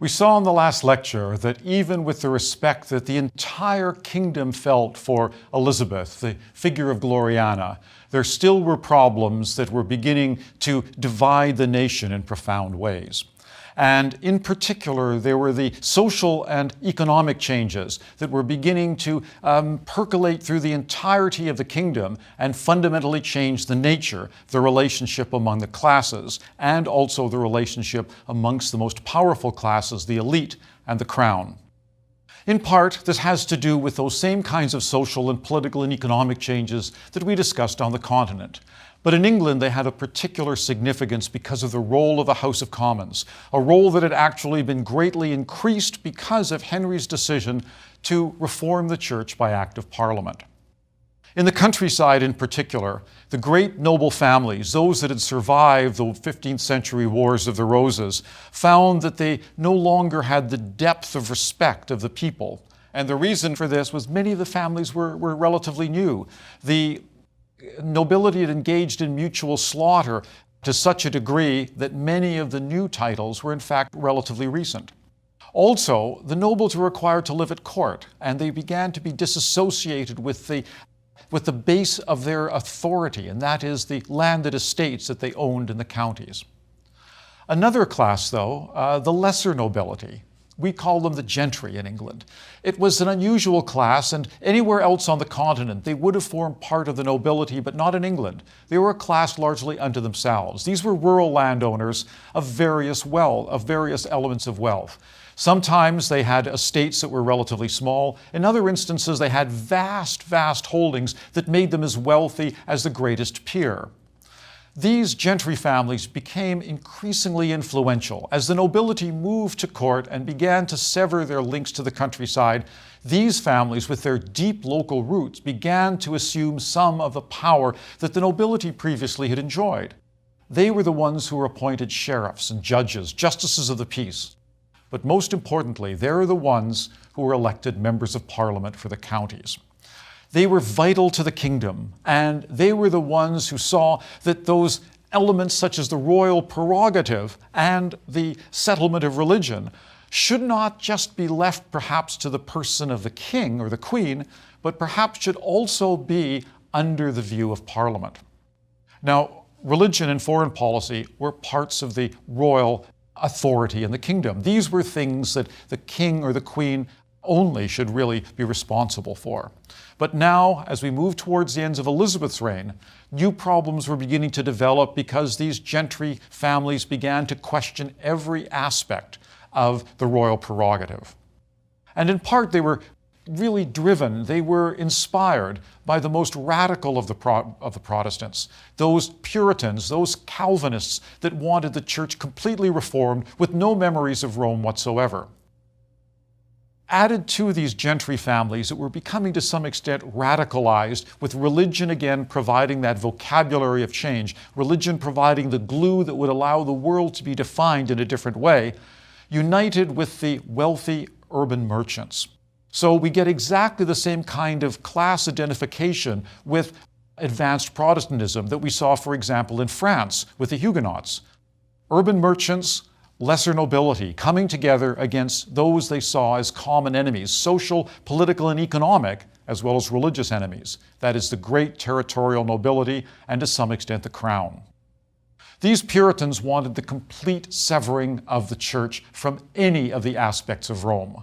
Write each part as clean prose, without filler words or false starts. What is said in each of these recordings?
We saw in the last lecture that even with the respect that the entire kingdom felt for Elizabeth, the figure of Gloriana, there still were problems that were beginning to divide the nation in profound ways. And in particular, there were the social and economic changes that were beginning to percolate through the entirety of the kingdom and fundamentally change the nature, the relationship among the classes, and also the relationship amongst the most powerful classes, the elite and the crown. In part, this has to do with those same kinds of social and political and economic changes that we discussed on the continent. But in England, they had a particular significance because of the role of the House of Commons, a role that had actually been greatly increased because of Henry's decision to reform the church by Act of Parliament. In the countryside in particular, the great noble families, those that had survived the 15th century Wars of the Roses, found that they no longer had the depth of respect of the people. And the reason for this was many of the families were relatively new. The nobility had engaged in mutual slaughter to such a degree that many of the new titles were in fact relatively recent. Also, the nobles were required to live at court, and they began to be disassociated with the base of their authority, and that is the landed estates that they owned in the counties. Another class, though, the lesser nobility. We call them the gentry in England. It was an unusual class, and anywhere else on the continent they would have formed part of the nobility, but not in England. They were a class largely unto themselves. These were rural landowners of various elements of wealth. Sometimes they had estates that were relatively small. In other instances, they had vast holdings that made them as wealthy as the greatest peer. These gentry families became increasingly influential. As the nobility moved to court and began to sever their links to the countryside, these families, with their deep local roots, began to assume some of the power that the nobility previously had enjoyed. They were the ones who were appointed sheriffs and judges, justices of the peace. But most importantly, they're the ones who were elected members of Parliament for the counties. They were vital to the kingdom, and they were the ones who saw that those elements such as the royal prerogative and the settlement of religion should not just be left perhaps to the person of the king or the queen, but perhaps should also be under the view of Parliament. Now, religion and foreign policy were parts of the royal authority in the kingdom. These were things that the king or the queen only should really be responsible for. But now, as we move towards the ends of Elizabeth's reign, new problems were beginning to develop because these gentry families began to question every aspect of the royal prerogative. And in part, they were really driven, they were inspired by the most radical of the Protestants, those Puritans, those Calvinists that wanted the church completely reformed with no memories of Rome whatsoever. Added to these gentry families that were becoming to some extent radicalized, with religion again providing that vocabulary of change, religion providing the glue that would allow the world to be defined in a different way, united with the wealthy urban merchants. So we get exactly the same kind of class identification with advanced Protestantism that we saw, for example, in France with the Huguenots. Urban merchants, lesser nobility, coming together against those they saw as common enemies, social, political, and economic, as well as religious enemies. That is the great territorial nobility and to some extent the crown. These Puritans wanted the complete severing of the church from any of the aspects of Rome.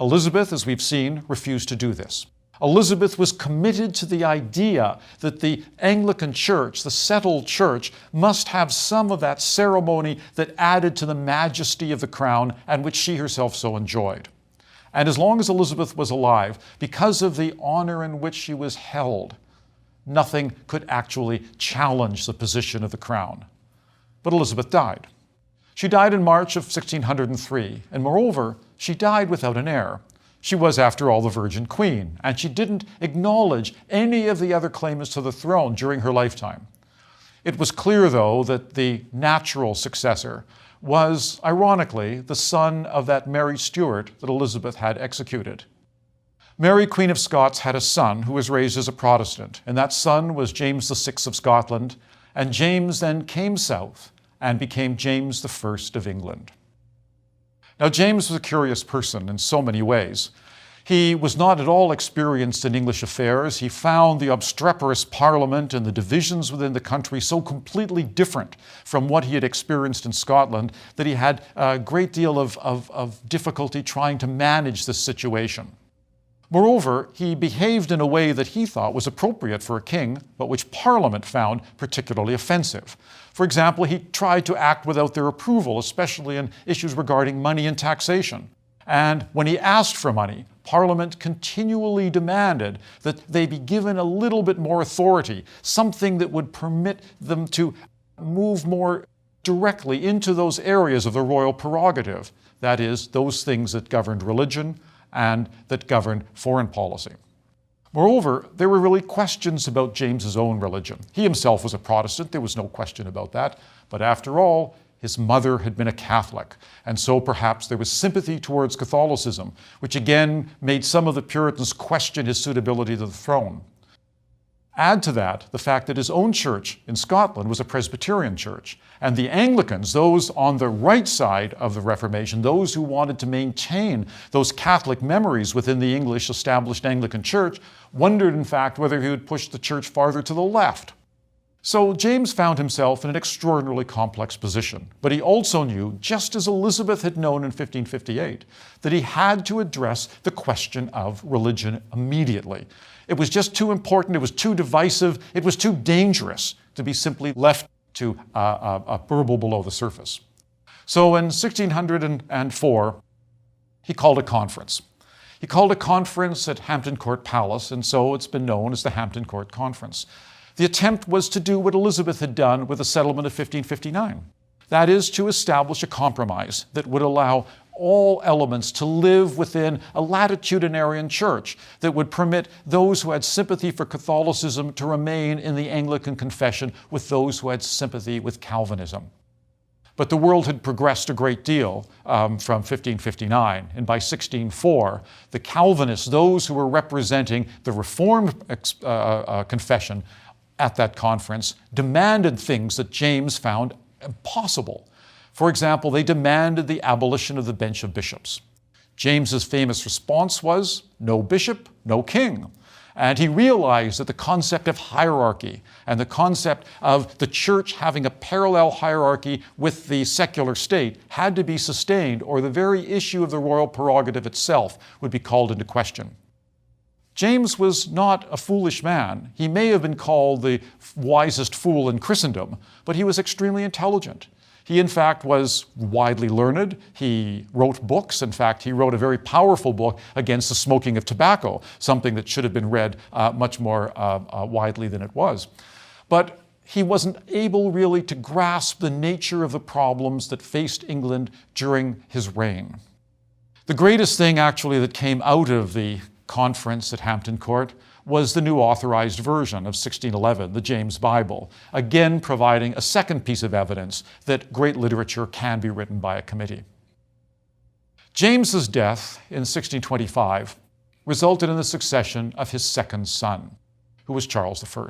Elizabeth, as we've seen, refused to do this. Elizabeth was committed to the idea that the Anglican Church, the settled church, must have some of that ceremony that added to the majesty of the crown and which she herself so enjoyed. And as long as Elizabeth was alive, because of the honor in which she was held, nothing could actually challenge the position of the crown. But Elizabeth died. She died in March of 1603, and moreover, she died without an heir. She was, after all, the Virgin Queen, and she didn't acknowledge any of the other claimants to the throne during her lifetime. It was clear, though, that the natural successor was, ironically, the son of that Mary Stuart that Elizabeth had executed. Mary, Queen of Scots, had a son who was raised as a Protestant, and that son was James VI of Scotland, and James then came south and became James I of England. Now, James was a curious person in so many ways. He was not at all experienced in English affairs. He found the obstreperous Parliament and the divisions within the country so completely different from what he had experienced in Scotland that he had a great deal of difficulty trying to manage this situation. Moreover, he behaved in a way that he thought was appropriate for a king, but which Parliament found particularly offensive. For example, he tried to act without their approval, especially in issues regarding money and taxation. And when he asked for money, Parliament continually demanded that they be given a little bit more authority, something that would permit them to move more directly into those areas of the royal prerogative, that is, those things that governed religion and that governed foreign policy. Moreover, there were really questions about James's own religion. He himself was a Protestant, there was no question about that, but after all, his mother had been a Catholic, and so perhaps there was sympathy towards Catholicism, which again made some of the Puritans question his suitability to the throne. Add to that the fact that his own church in Scotland was a Presbyterian church, and the Anglicans, those on the right side of the Reformation, those who wanted to maintain those Catholic memories within the English established Anglican church, wondered in fact whether he would push the church farther to the left. So James found himself in an extraordinarily complex position, but he also knew, just as Elizabeth had known in 1558, that he had to address the question of religion immediately. It was just too important, it was too divisive, it was too dangerous to be simply left to burble below the surface. So in 1604, he called a conference. He called a conference at Hampton Court Palace, and so it's been known as the Hampton Court Conference. The attempt was to do what Elizabeth had done with the settlement of 1559. That is, to establish a compromise that would allow all elements to live within a latitudinarian church that would permit those who had sympathy for Catholicism to remain in the Anglican confession with those who had sympathy with Calvinism. But the world had progressed a great deal from 1559, and by 1604, the Calvinists, those who were representing the Reformed confession at that conference, demanded things that James found impossible. For example, they demanded the abolition of the bench of bishops. James's famous response was, "No bishop, no king." And he realized that the concept of hierarchy and the concept of the church having a parallel hierarchy with the secular state had to be sustained, or the very issue of the royal prerogative itself would be called into question. James was not a foolish man. He may have been called the wisest fool in Christendom, but he was extremely intelligent. He, in fact, was widely learned. He wrote books. In fact, he wrote a very powerful book against the smoking of tobacco, something that should have been read much more widely than it was. But he wasn't able really to grasp the nature of the problems that faced England during his reign. The greatest thing, actually, that came out of the conference at Hampton Court was the new authorized version of 1611, the James Bible, again providing a second piece of evidence that great literature can be written by a committee. James's death in 1625 resulted in the succession of his second son, who was Charles I.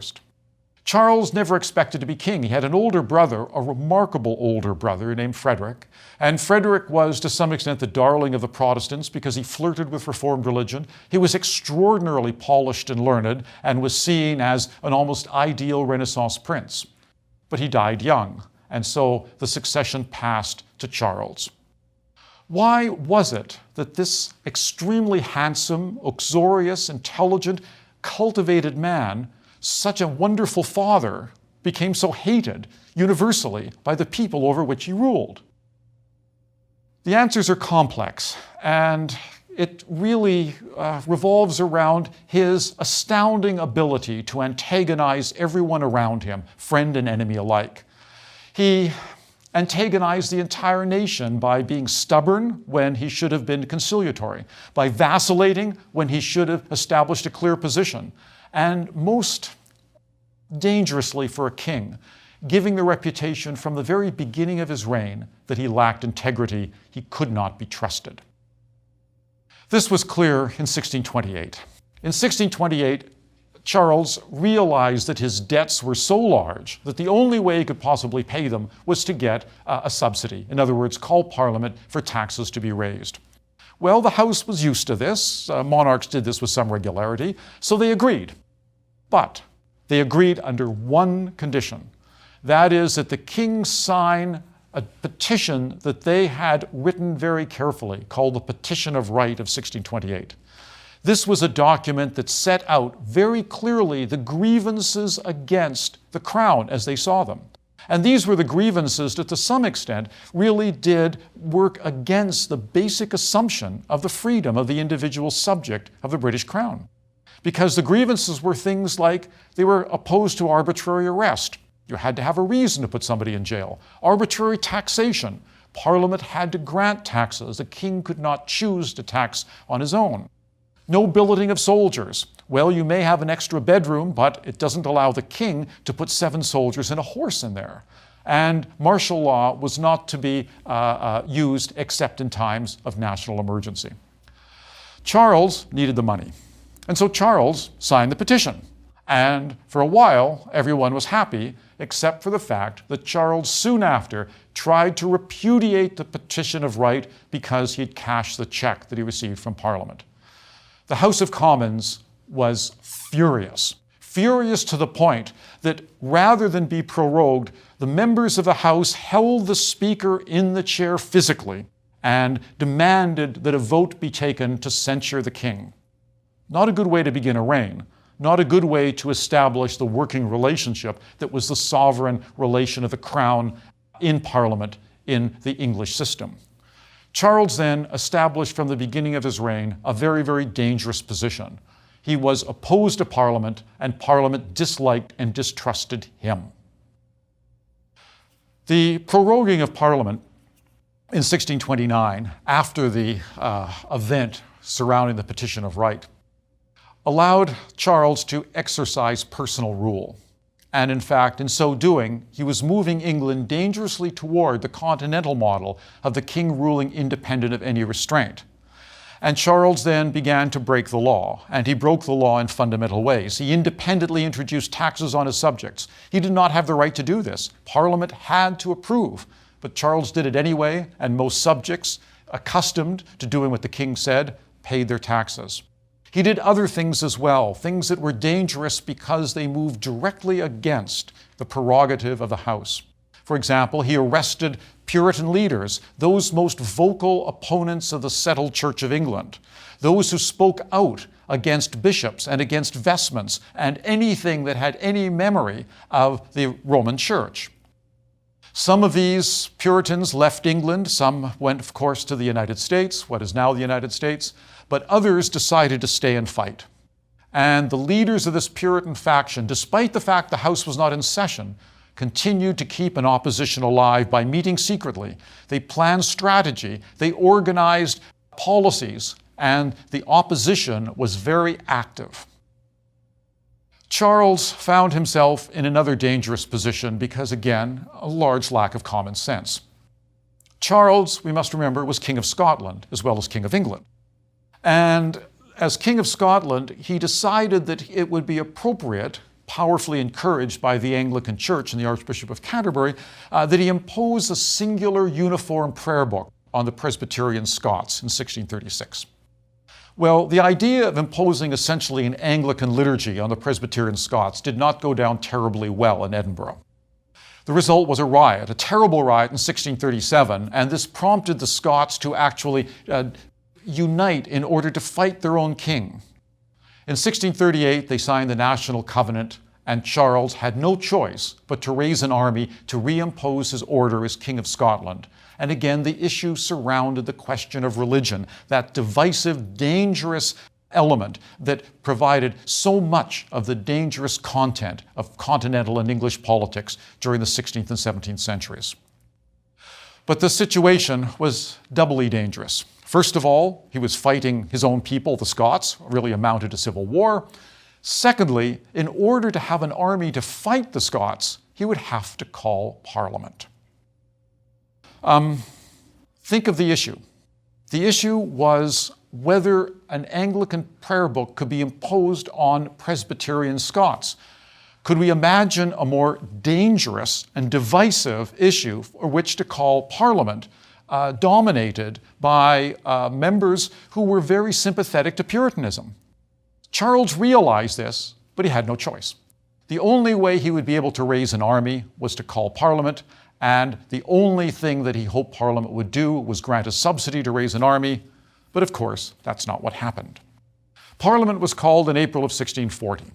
Charles never expected to be king. He had an older brother, a remarkable older brother named Frederick, and Frederick was to some extent the darling of the Protestants because he flirted with Reformed religion. He was extraordinarily polished and learned and was seen as an almost ideal Renaissance prince. But he died young, and so the succession passed to Charles. Why was it that this extremely handsome, uxorious, intelligent, cultivated man, such a wonderful father, became so hated universally by the people over which he ruled? The answers are complex, and it really revolves around his astounding ability to antagonize everyone around him, friend and enemy alike. He antagonized the entire nation by being stubborn when he should have been conciliatory, by vacillating when he should have established a clear position, and most dangerously for a king, giving the reputation from the very beginning of his reign that he lacked integrity, he could not be trusted. This was clear in 1628. In 1628, Charles realized that his debts were so large that the only way he could possibly pay them was to get a subsidy. In other words, call Parliament for taxes to be raised. Well, the House was used to this. Monarchs did this with some regularity, so they agreed. But they agreed under one condition. That is that the king sign a petition that they had written very carefully, called the Petition of Right of 1628. This was a document that set out very clearly the grievances against the crown as they saw them. And these were the grievances that to some extent really did work against the basic assumption of the freedom of the individual subject of the British crown. Because the grievances were things like they were opposed to arbitrary arrest. You had to have a reason to put somebody in jail. Arbitrary taxation. Parliament had to grant taxes. The king could not choose to tax on his own. No billeting of soldiers. Well, you may have an extra bedroom, but it doesn't allow the king to put 7 soldiers and a horse in there. And martial law was not to be used except in times of national emergency. Charles needed the money. And so Charles signed the petition. And for a while, everyone was happy, except for the fact that Charles soon after tried to repudiate the Petition of Right because he had cashed the check that he received from Parliament. The House of Commons was furious. Furious to the point that rather than be prorogued, the members of the House held the Speaker in the chair physically and demanded that a vote be taken to censure the king. Not a good way to begin a reign. Not a good way to establish the working relationship that was the sovereign relation of the crown in Parliament in the English system. Charles then established from the beginning of his reign a very, very dangerous position. He was opposed to Parliament, and Parliament disliked and distrusted him. The proroguing of Parliament in 1629, after the event surrounding the Petition of Right, allowed Charles to exercise personal rule. And in fact, in so doing, he was moving England dangerously toward the continental model of the king ruling independent of any restraint. And Charles then began to break the law, and he broke the law in fundamental ways. He independently introduced taxes on his subjects. He did not have the right to do this. Parliament had to approve, but Charles did it anyway, and most subjects, accustomed to doing what the king said, paid their taxes. He did other things as well, things that were dangerous because they moved directly against the prerogative of the House. For example, he arrested Puritan leaders, those most vocal opponents of the settled Church of England, those who spoke out against bishops and against vestments and anything that had any memory of the Roman Church. Some of these Puritans left England. Some went, of course, to the United States, what is now the United States, but others decided to stay and fight. And the leaders of this Puritan faction, despite the fact the House was not in session, continued to keep an opposition alive by meeting secretly. They planned strategy, they organized policies, and the opposition was very active. Charles found himself in another dangerous position because, again, a large lack of common sense. Charles, we must remember, was King of Scotland as well as King of England. And as King of Scotland, he decided that it would be appropriate, powerfully encouraged by the Anglican Church and the Archbishop of Canterbury, that he impose a singular uniform prayer book on the Presbyterian Scots in 1636. Well, the idea of imposing essentially an Anglican liturgy on the Presbyterian Scots did not go down terribly well in Edinburgh. The result was a riot, a terrible riot in 1637, and this prompted the Scots to actually unite in order to fight their own king. In 1638, they signed the National Covenant, and Charles had no choice but to raise an army to reimpose his order as King of Scotland. And again, the issue surrounded the question of religion, that divisive, dangerous element that provided so much of the dangerous content of continental and English politics during the 16th and 17th centuries. But the situation was doubly dangerous. First of all, he was fighting his own people, the Scots, really amounted to civil war. Secondly, in order to have an army to fight the Scots, he would have to call Parliament. Think of the issue. The issue was whether an Anglican prayer book could be imposed on Presbyterian Scots. Could we imagine a more dangerous and divisive issue for which to call Parliament, dominated by members who were very sympathetic to Puritanism? Charles realized this, but he had no choice. The only way he would be able to raise an army was to call Parliament, and the only thing that he hoped Parliament would do was grant a subsidy to raise an army, but of course, that's not what happened. Parliament was called in April of 1640,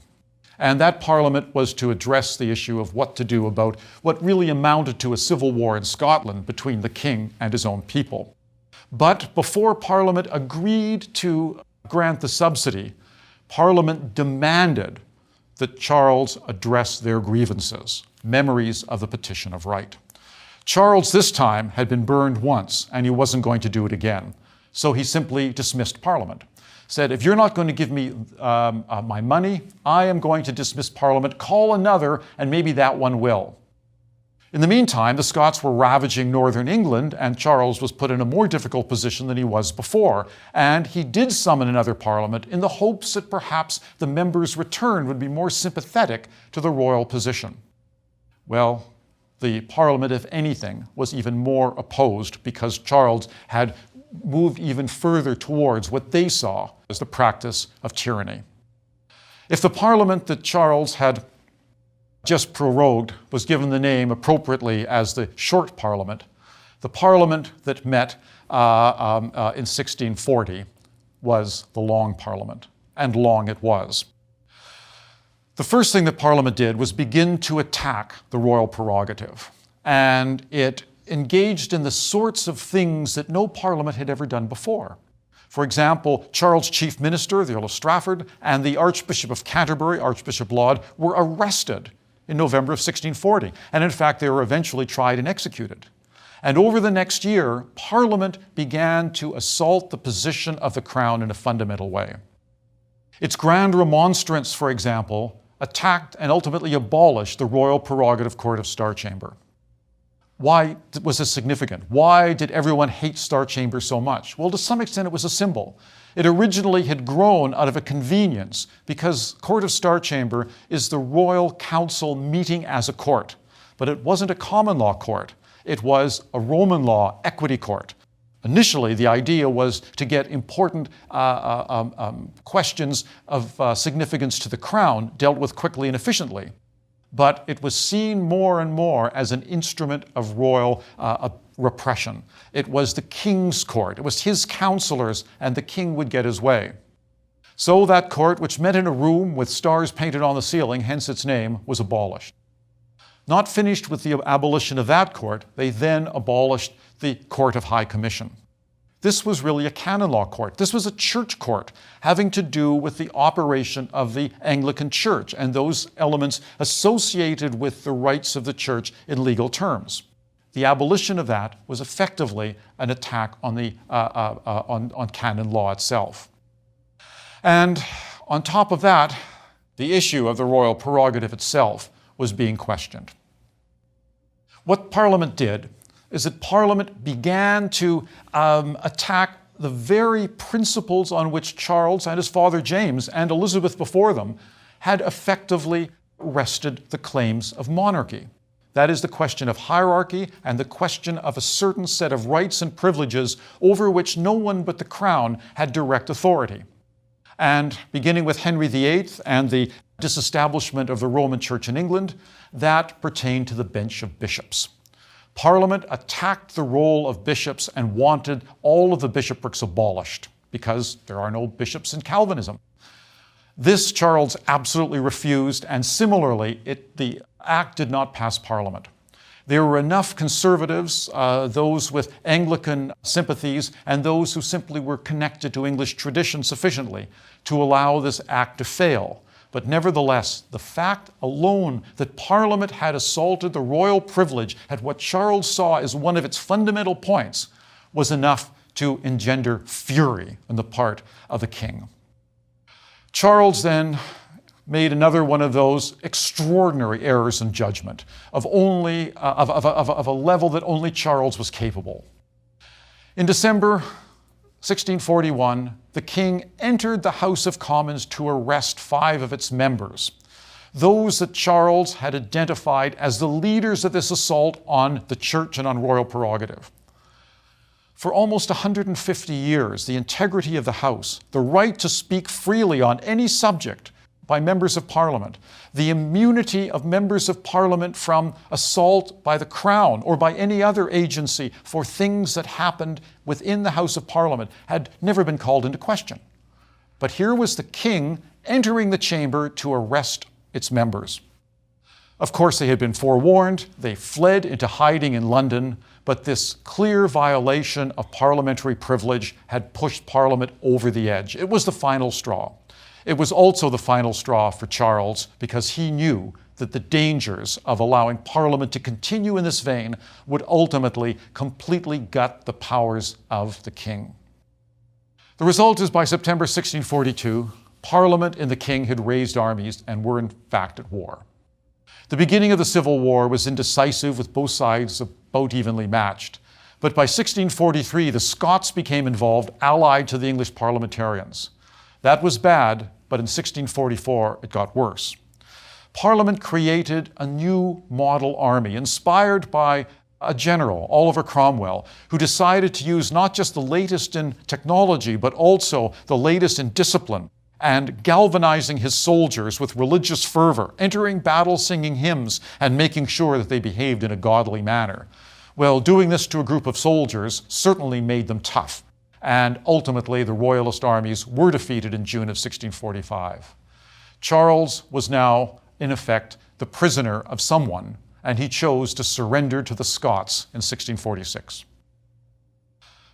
and that Parliament was to address the issue of what to do about what really amounted to a civil war in Scotland between the king and his own people. But before Parliament agreed to grant the subsidy, Parliament demanded that Charles address their grievances, memories of the Petition of Right. Charles this time had been burned once, and he wasn't going to do it again. So he simply dismissed Parliament. Said, if you're not going to give me my money, I am going to dismiss Parliament, call another, and maybe that one will. In the meantime, the Scots were ravaging northern England, and Charles was put in a more difficult position than he was before. And he did summon another Parliament in the hopes that perhaps the members' return would be more sympathetic to the royal position. Well, the Parliament, if anything, was even more opposed because Charles had moved even further towards what they saw as the practice of tyranny. If the Parliament that Charles had just prorogued was given the name appropriately as the Short Parliament, the Parliament that met in 1640 was the Long Parliament, and long it was. The first thing that Parliament did was begin to attack the royal prerogative, and it engaged in the sorts of things that no Parliament had ever done before. For example, Charles' chief minister, the Earl of Strafford, and the Archbishop of Canterbury, Archbishop Laud, were arrested in November of 1640, and in fact they were eventually tried and executed. And over the next year, Parliament began to assault the position of the Crown in a fundamental way. Its Grand Remonstrance, for example, attacked and ultimately abolished the Royal Prerogative Court of Star Chamber. Why was this significant? Why did everyone hate Star Chamber so much? Well, to some extent, it was a symbol. It originally had grown out of a convenience because Court of Star Chamber is the royal council meeting as a court. But it wasn't a common law court. It was a Roman law equity court. Initially, the idea was to get important questions of significance to the crown dealt with quickly and efficiently. But it was seen more and more as an instrument of royal repression. It was the king's court. It was his counselors, and the king would get his way. So that court, which met in a room with stars painted on the ceiling, hence its name, was abolished. Not finished with the abolition of that court, they then abolished the Court of High Commission. This was really a canon law court. This was a church court having to do with the operation of the Anglican Church and those elements associated with the rights of the church in legal terms. The abolition of that was effectively an attack on on canon law itself. And on top of that, the issue of the royal prerogative itself was being questioned. What Parliament did is that Parliament began to attack the very principles on which Charles and his father James and Elizabeth before them had effectively rested the claims of monarchy. That is the question of hierarchy and the question of a certain set of rights and privileges over which no one but the crown had direct authority. And beginning with Henry VIII and the disestablishment of the Roman Church in England, that pertained to the bench of bishops. Parliament attacked the role of bishops and wanted all of the bishoprics abolished because there are no bishops in Calvinism. This Charles absolutely refused, and similarly, the act did not pass Parliament. There were enough conservatives, those with Anglican sympathies, and those who simply were connected to English tradition sufficiently to allow this act to fail. But nevertheless, the fact alone that Parliament had assaulted the royal privilege at what Charles saw as one of its fundamental points was enough to engender fury on the part of the king. Charles then made another one of those extraordinary errors in judgment of a level that only Charles was capable. In December 1641, the king entered the House of Commons to arrest 5 of its members, those that Charles had identified as the leaders of this assault on the church and on royal prerogative. For almost 150 years, the integrity of the House, the right to speak freely on any subject by members of Parliament, the immunity of members of Parliament from assault by the Crown or by any other agency for things that happened within the House of Parliament had never been called into question. But here was the king entering the chamber to arrest its members. Of course, they had been forewarned. They fled into hiding in London, but this clear violation of parliamentary privilege had pushed Parliament over the edge. It was the final straw. It was also the final straw for Charles because he knew that the dangers of allowing Parliament to continue in this vein would ultimately completely gut the powers of the king. The result is by September 1642, Parliament and the king had raised armies and were in fact at war. The beginning of the Civil War was indecisive, with both sides about evenly matched. But by 1643, the Scots became involved, allied to the English parliamentarians. That was bad, but in 1644, it got worse. Parliament created a new model army, inspired by a general, Oliver Cromwell, who decided to use not just the latest in technology, but also the latest in discipline, and galvanizing his soldiers with religious fervor, entering battle singing hymns and making sure that they behaved in a godly manner. Well, doing this to a group of soldiers certainly made them tough, and ultimately the royalist armies were defeated in June of 1645. Charles was now, in effect, the prisoner of someone, and he chose to surrender to the Scots in 1646.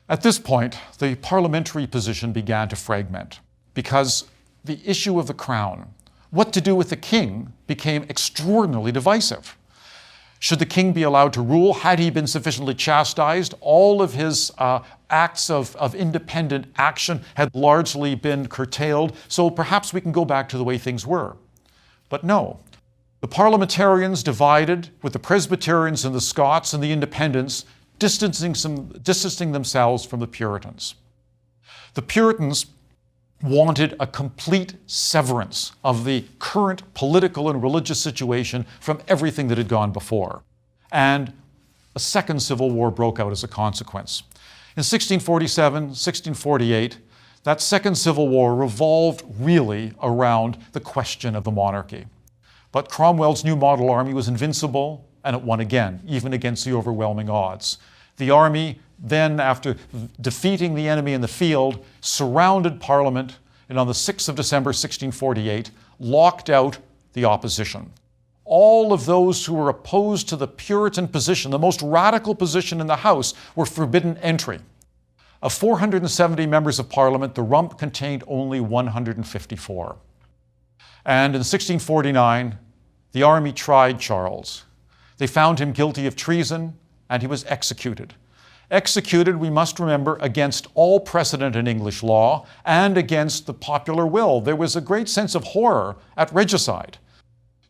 At this point, the parliamentary position began to fragment, because the issue of the crown, what to do with the king, became extraordinarily divisive. Should the king be allowed to rule? Had he been sufficiently chastised? All of his acts of independent action had largely been curtailed, so perhaps we can go back to the way things were. But no. The parliamentarians divided, with the Presbyterians and the Scots and the Independents distancing themselves from the Puritans. The Puritans wanted a complete severance of the current political and religious situation from everything that had gone before. And a second civil war broke out as a consequence. In 1647, 1648, that second civil war revolved really around the question of the monarchy. But Cromwell's new model army was invincible, and it won again, even against the overwhelming odds. The army then, after defeating the enemy in the field, surrounded Parliament, and on the 6th of December 1648, locked out the opposition. All of those who were opposed to the Puritan position, the most radical position in the House, were forbidden entry. Of 470 members of Parliament, the rump contained only 154. And in 1649, the army tried Charles. They found him guilty of treason, and he was executed. Executed, we must remember, against all precedent in English law and against the popular will. There was a great sense of horror at regicide.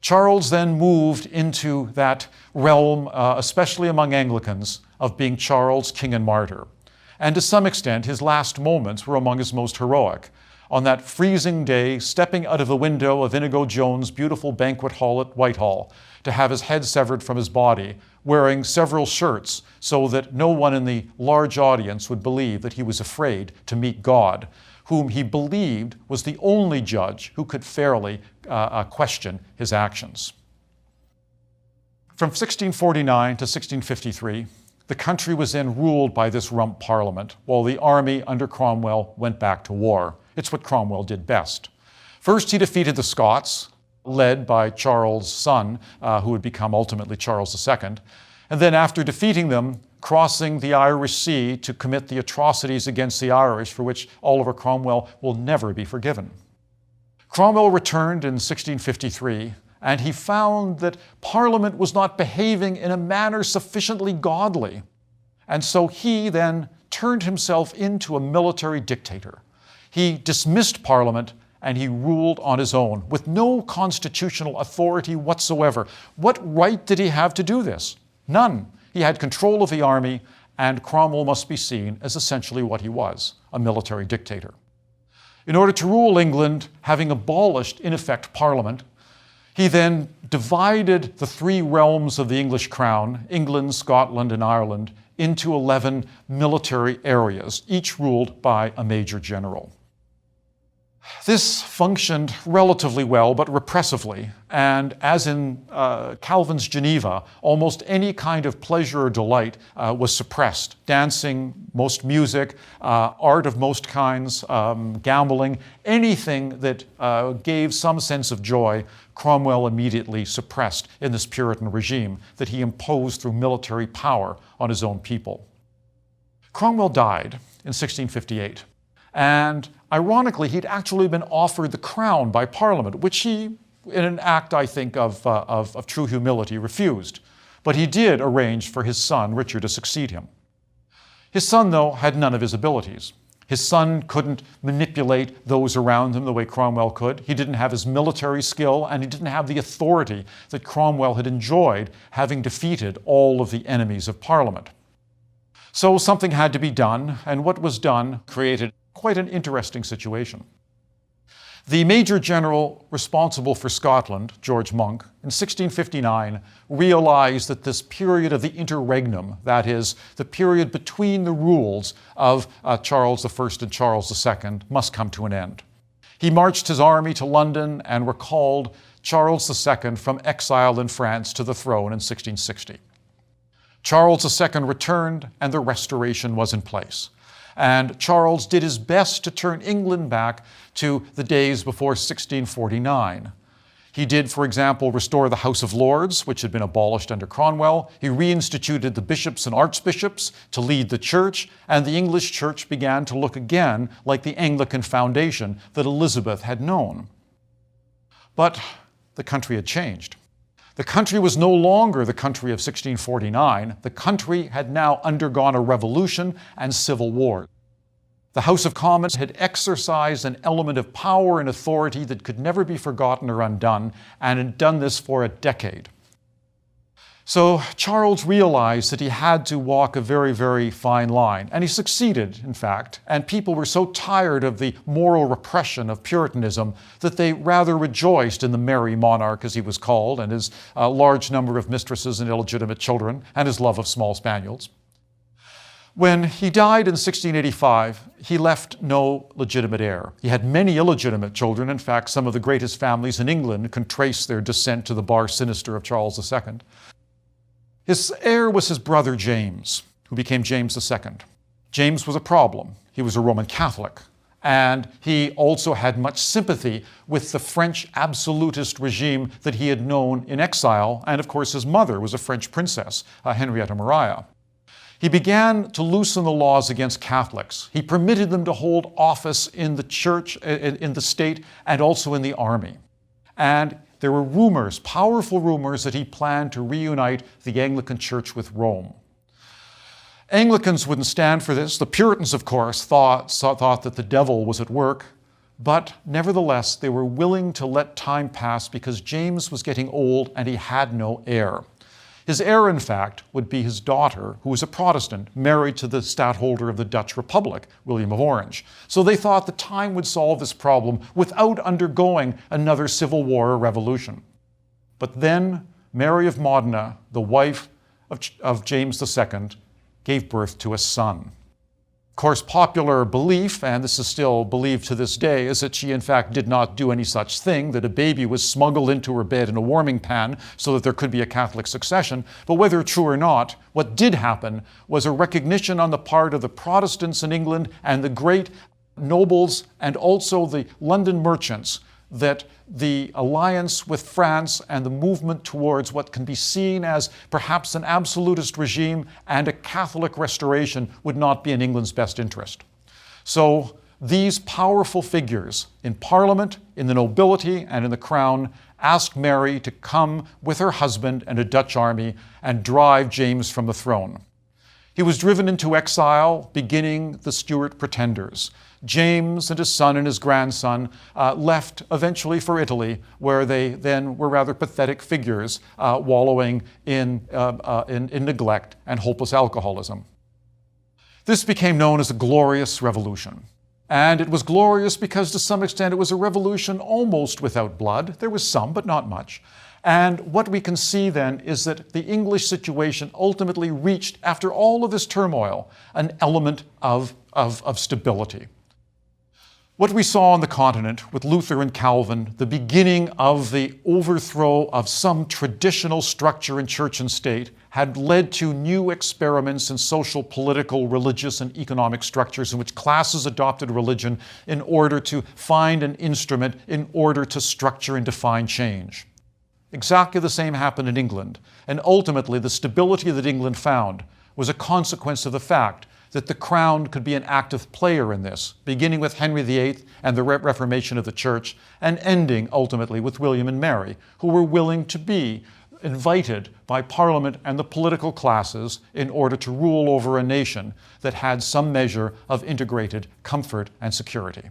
Charles then moved into that realm, especially among Anglicans, of being Charles, king and martyr. And to some extent, his last moments were among his most heroic. On that freezing day, stepping out of the window of Inigo Jones' beautiful banquet hall at Whitehall, to have his head severed from his body, wearing several shirts so that no one in the large audience would believe that he was afraid to meet God, whom he believed was the only judge who could fairly question his actions. From 1649 to 1653, the country was then ruled by this rump parliament, while the army under Cromwell went back to war. It's what Cromwell did best. First, he defeated the Scots, led by Charles' son, who would become ultimately Charles II, and then after defeating them, crossing the Irish Sea to commit the atrocities against the Irish, for which Oliver Cromwell will never be forgiven. Cromwell returned in 1653, and he found that Parliament was not behaving in a manner sufficiently godly, and so he then turned himself into a military dictator. He dismissed Parliament and he ruled on his own with no constitutional authority whatsoever. What right did he have to do this? None. He had control of the army and Cromwell must be seen as essentially what he was, a military dictator. In order to rule England, having abolished, in effect, Parliament, he then divided the three realms of the English crown, England, Scotland, and Ireland, into 11 military areas, each ruled by a major general. This functioned relatively well, but repressively, and as in Calvin's Geneva, almost any kind of pleasure or delight was suppressed. Dancing, most music, art of most kinds, gambling, anything that gave some sense of joy, Cromwell immediately suppressed in this Puritan regime that he imposed through military power on his own people. Cromwell died in 1658. And ironically, he'd actually been offered the crown by Parliament, which he, in an act, I think, of true humility, refused. But he did arrange for his son, Richard, to succeed him. His son, though, had none of his abilities. His son couldn't manipulate those around him the way Cromwell could. He didn't have his military skill, and he didn't have the authority that Cromwell had enjoyed, having defeated all of the enemies of Parliament. So something had to be done, and what was done created quite an interesting situation. The Major General responsible for Scotland, George Monk, in 1659 realized that this period of the interregnum, that is, the period between the rules of Charles I and Charles II, must come to an end. He marched his army to London and recalled Charles II from exile in France to the throne in 1660. Charles II returned, and the Restoration was in place. And Charles did his best to turn England back to the days before 1649. He did, for example, restore the House of Lords, which had been abolished under Cromwell. He reinstituted the bishops and archbishops to lead the church, and the English church began to look again like the Anglican foundation that Elizabeth had known. But the country had changed. The country was no longer the country of 1649. The country had now undergone a revolution and civil war. The House of Commons had exercised an element of power and authority that could never be forgotten or undone, and had done this for a decade. So Charles realized that he had to walk a very, very fine line, and he succeeded, in fact, and people were so tired of the moral repression of Puritanism that they rather rejoiced in the merry monarch, as he was called, and his large number of mistresses and illegitimate children, and his love of small spaniels. When he died in 1685, he left no legitimate heir. He had many illegitimate children. In fact, some of the greatest families in England can trace their descent to the bar sinister of Charles II. His heir was his brother James, who became James II. James was a problem. He was a Roman Catholic, and he also had much sympathy with the French absolutist regime that he had known in exile, and of course his mother was a French princess, Henrietta Maria. He began to loosen the laws against Catholics. He permitted them to hold office in the church, in the state, and also in the army. And there were rumors, powerful rumors, that he planned to reunite the Anglican Church with Rome. Anglicans wouldn't stand for this. The Puritans, of course, thought that the devil was at work, but nevertheless, they were willing to let time pass because James was getting old and he had no heir. His heir, in fact, would be his daughter, who was a Protestant, married to the stadtholder of the Dutch Republic, William of Orange. So they thought that time would solve this problem without undergoing another civil war or revolution. But then Mary of Modena, the wife of James II, gave birth to a son. Of course, popular belief, and this is still believed to this day, is that she in fact did not do any such thing, that a baby was smuggled into her bed in a warming pan so that there could be a Catholic succession. But whether true or not, what did happen was a recognition on the part of the Protestants in England and the great nobles and also the London merchants that the alliance with France and the movement towards what can be seen as perhaps an absolutist regime and a Catholic restoration would not be in England's best interest. So these powerful figures in Parliament, in the nobility, and in the crown asked Mary to come with her husband and a Dutch army and drive James from the throne. He was driven into exile, beginning the Stuart pretenders. James and his son and his grandson left eventually for Italy, where they then were rather pathetic figures, wallowing in neglect and hopeless alcoholism. This became known as a glorious revolution. And it was glorious because to some extent it was a revolution almost without blood. There was some, but not much. And what we can see then is that the English situation ultimately reached, after all of this turmoil, an element of stability. What we saw on the continent with Luther and Calvin, the beginning of the overthrow of some traditional structure in church and state, had led to new experiments in social, political, religious, and economic structures in which classes adopted religion in order to find an instrument in order to structure and define change. Exactly the same happened in England, and ultimately the stability that England found was a consequence of the fact that the crown could be an active player in this, beginning with Henry VIII and the Reformation of the Church, and ending ultimately with William and Mary, who were willing to be invited by Parliament and the political classes in order to rule over a nation that had some measure of integrated comfort and security.